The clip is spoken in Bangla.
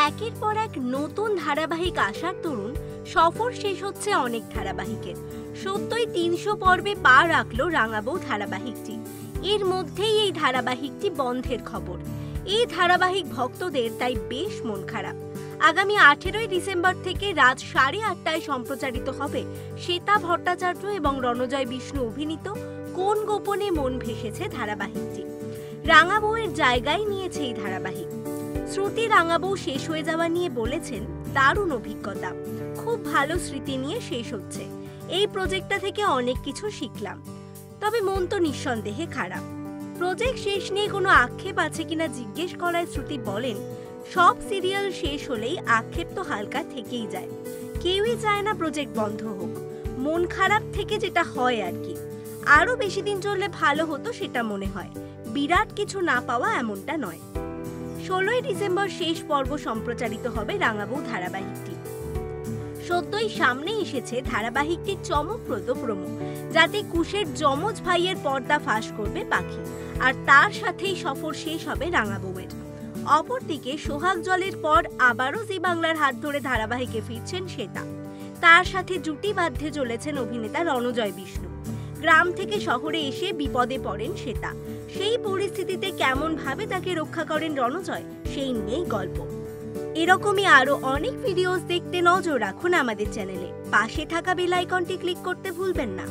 একের পর এক নতুন ধারাবাহিক আসার তরুণ সফর শেষ হচ্ছে অনেক ধারাবাহিকের। সত্যই ৩০০ পর্বে পা রাখলো রাঙাবউ ধারাবাহিকটি। এর মধ্যেই এই ধারাবাহিকটি বন্ধের খবর। এই ধারাবাহিক ভক্তদের তাই বেশ মন খারাপ। আগামী ১৮ই ডিসেম্বর থেকে রাত ৮:৩০টায় সম্প্রচারিত হবে শ্বেতা ভট্টাচার্য এবং রণজয় বিষ্ণু অভিনীত কোন গোপনে মন ভেসেছে ধারাবাহিকটি। রাঙাবউয়ের জায়গায় নিয়েছে এই ধারাবাহিক। শ্রুতি রাঙাবউ শেষ হয়ে যাওয়া নিয়ে বলেছেন, দারুণ অভিজ্ঞতা, খুব ভালো স্মৃতি নিয়ে শেষ হচ্ছে। এই প্রজেক্টটা থেকে অনেক কিছু শিখলাম, তবে মন তো নিঃসন্দেহে খারাপ। প্রজেক্ট শেষ নিয়ে কোনো আক্ষেপ আছে কিনা জিজ্ঞেস করায় শ্রুতি বলেন, সব সিরিয়াল শেষ হলেই আক্ষেপ তো হালকা থেকেই যায়। কেউই চায় না প্রজেক্ট বন্ধ হোক। মন খারাপ থেকে যেটা হয় আর কি, আরো বেশি দিন চললে ভালো হতো সেটা মনে হয়। বিরাট কিছু না পাওয়া এমনটা নয়। ১৬ই ডিসেম্বর শেষ পর্ব সম্প্রচারিত হবে রাঙাবউ ধারাবাহিকটি। সত্যই সামনে এসেছে ধারাবাহিকটির চমকপ্রদ প্রোমো, যাতে কুশের যমজ ভাইয়ের পর্দা ফাঁস করবে পাখি, আর তার সাথেই সফর শেষ হবে রাঙাবউয়ের। অপরদিকে সোহাগ জলের পর আবারও জি বাংলার হাত ধরে ধারাবাহিকে ফিরছেন শ্বেতা। তার সাথে জুটি বাঁধতে চলেছেন অভিনেতা রণজয় বিষ্ণু। গ্রাম থেকে শহরে এসে বিপদে পড়েন শ্বেতা। সেই পরিস্থিতিতে কেমন ভাবে তাকে রক্ষা করেন রণজয়, সেই নিয়েই গল্প। এরকমই আরো অনেক ভিডিওস দেখতে নজর রাখুন আমাদের চ্যানেলে। পাশে থাকা বেল আইকনটি ক্লিক করতে ভুলবেন না।